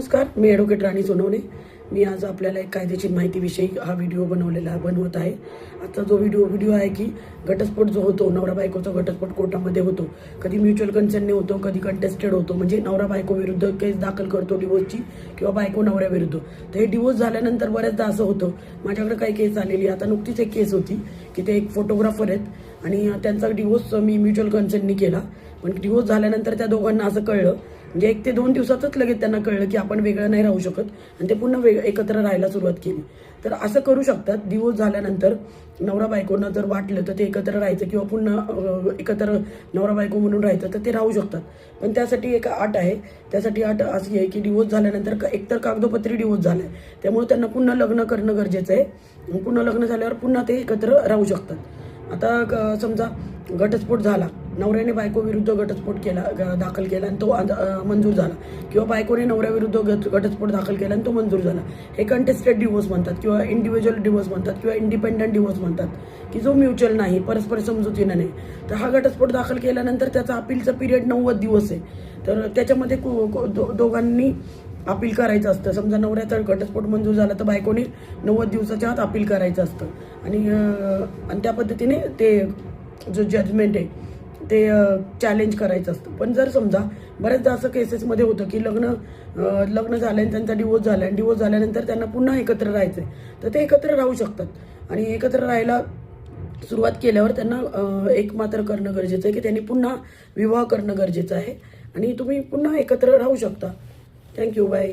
नमस्कार, मी ॲडव्होकेट राणी सोनवणे. मी आज आपल्याला एक कायदेशीर माहितीविषयी हा व्हिडिओ बनवत आहे. आजचा जो व्हिडिओ आहे की घटस्फोट जो होतो, नवरा बायकोचा घटस्फोट कोर्टामध्ये होतो. कधी म्युच्युअल कन्सेंटने होतो, कधी कंटेस्टेड होतो. म्हणजे नवरा बायको विरुद्ध केस दाखल करतो डिवोर्सची, किंवा बायको नवऱ्याविरुद्ध. तर हे डिवोर्स झाल्यानंतर बऱ्याचदा असं होतं. माझ्याकडे काही केस आलेली, आता नुकतीच एक केस होती की ते एक फोटोग्राफर आहेत आणि त्यांचा डिवोर्स मी म्युच्युअल कन्सेंटनी केला. पण डिवोर्स झाल्यानंतर त्या दोघांना असं कळलं, म्हणजे 1 ते 2 दिवसातच लगेच त्यांना कळलं की आपण वेगळं नाही राहू शकत, आणि ते पुन्हा एकत्र राहायला सुरुवात केली. तर असं करू शकतात. डिवोर्स झाल्यानंतर नवरा बायकोंना जर वाटलं तर ते एकत्र राहायचं, किंवा पुन्हा एकत्र नवरा बायको म्हणून राहायचं, तर ते राहू शकतात. पण त्यासाठी एक अट आहे. त्यासाठी अट अशी आहे की डिवोर्स झाल्यानंतर एकतर कागदोपत्री डिवोर्स झालाय, त्यामुळे त्यांना पुन्हा लग्न करणं गरजेचं आहे. पुन्हा लग्न झाल्यावर पुन्हा ते एकत्र राहू शकतात. आता समजा घटस्फोट झाला, नवऱ्याने बायको विरुद्ध घटस्फोट दाखल केला आणि तो मंजूर झाला, किंवा बायकोने नवऱ्याविरुद्ध घटस्फोट दाखल केला आणि तो मंजूर झाला. हे कंटेस्टेड डिवोर्स म्हणतात, किंवा इंडिव्हिज्युअल डिवोर्स म्हणतात, किंवा इंडिपेंडंट डिवोर्स म्हणतात, की जो म्युच्युअल नाही, परस्पर समजुतीनं नाही. तर हा घटस्फोट दाखल केल्यानंतर त्याचा अपीलचा पिरियड 90 दिवस आहे. तर त्याच्यामध्ये दोघांनी अपील करायचं असतं. समजा नवऱ्याचा घटस्फोट मंजूर झाला तर बायकोने 90 दिवसाच्या आत अपील करायचं असतं, आणि त्या पद्धतीने ते जो जजमेंट आहे ते चॅलेंज करायचं असतं. पण जर समजा बऱ्याचदा असं केसेसमध्ये होतं की लग्न झालं आणि त्यांचा डिवोर्स झाला, आणि डिवोर्स झाल्यानंतर त्यांना पुन्हा एकत्र राहायचं आहे, तर ते एकत्र राहू शकतात. आणि एकत्र राहायला सुरुवात केल्यावर त्यांना एक मात्र करणं गरजेचं आहे की त्यांनी पुन्हा विवाह करणं गरजेचं आहे, आणि तुम्ही पुन्हा एकत्र राहू शकता. Thank you, bye.